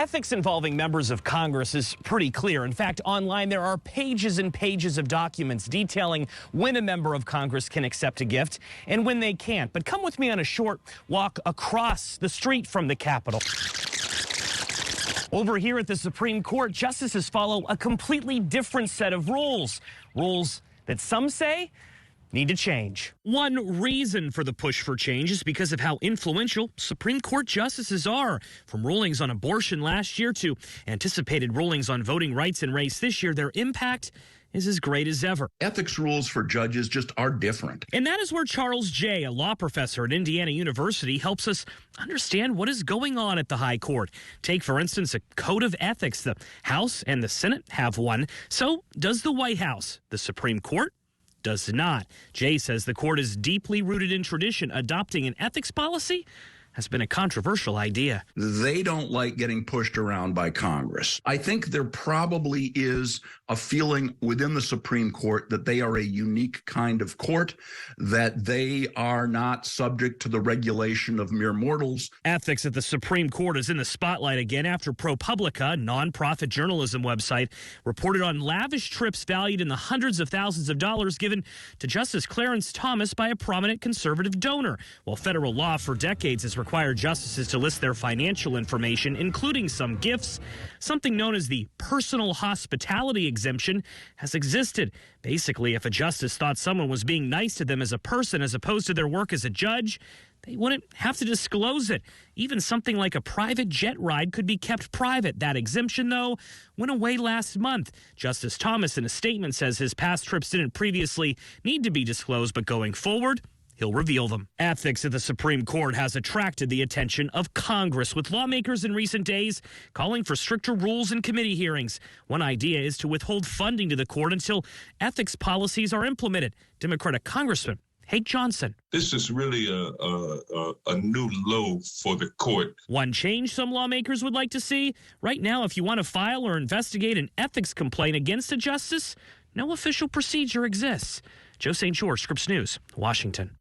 Ethics involving members of Congress is pretty clear. In fact, online there are pages and pages of documents detailing when a member of Congress can accept a gift and when they can't. But come with me on a short walk across the street from the Capitol. Over here at the Supreme Court, justices follow a completely different set of rules. Rules that some say need to change. One reason for the push for change is because of how influential Supreme Court justices are. From rulings on abortion last year to anticipated rulings on voting rights and race this year, their impact is as great as ever. Ethics rules for judges just are different. And that is where Charles Jay, a law professor at Indiana University, helps us understand what is going on at the High Court. Take, for instance, a code of ethics. The House and the Senate have one. So does the White House. The Supreme Court does not. Jay says the court is deeply rooted in tradition. Adopting an ethics policy has been a controversial idea. They don't like getting pushed around by Congress. I think there probably is a feeling within the Supreme Court that they are a unique kind of court, that they are not subject to the regulation of mere mortals. Ethics at the Supreme Court is in the spotlight again after ProPublica, a nonprofit journalism website, reported on lavish trips valued in the hundreds of thousands of dollars given to Justice Clarence Thomas by a prominent conservative donor. While federal law for decades has required justices to list their financial information, including some gifts, something known as the personal hospitality exemption has existed. Basically, if a justice thought someone was being nice to them as a person as opposed to their work as a judge, they wouldn't have to disclose it. Even something like a private jet ride could be kept private. That exemption, though, went away last month. Justice Thomas, in a statement, says his past trips didn't previously need to be disclosed, but going forward, he'll reveal them. Ethics at the Supreme Court has attracted the attention of Congress, with lawmakers in recent days calling for stricter rules in committee hearings. One idea is to withhold funding to the court until ethics policies are implemented. Democratic Congressman Hank Johnson. This is really a new low for the court. One change some lawmakers would like to see: right now, if you want to file or investigate an ethics complaint against a justice, no official procedure exists. Joe St. George, Scripps News, Washington.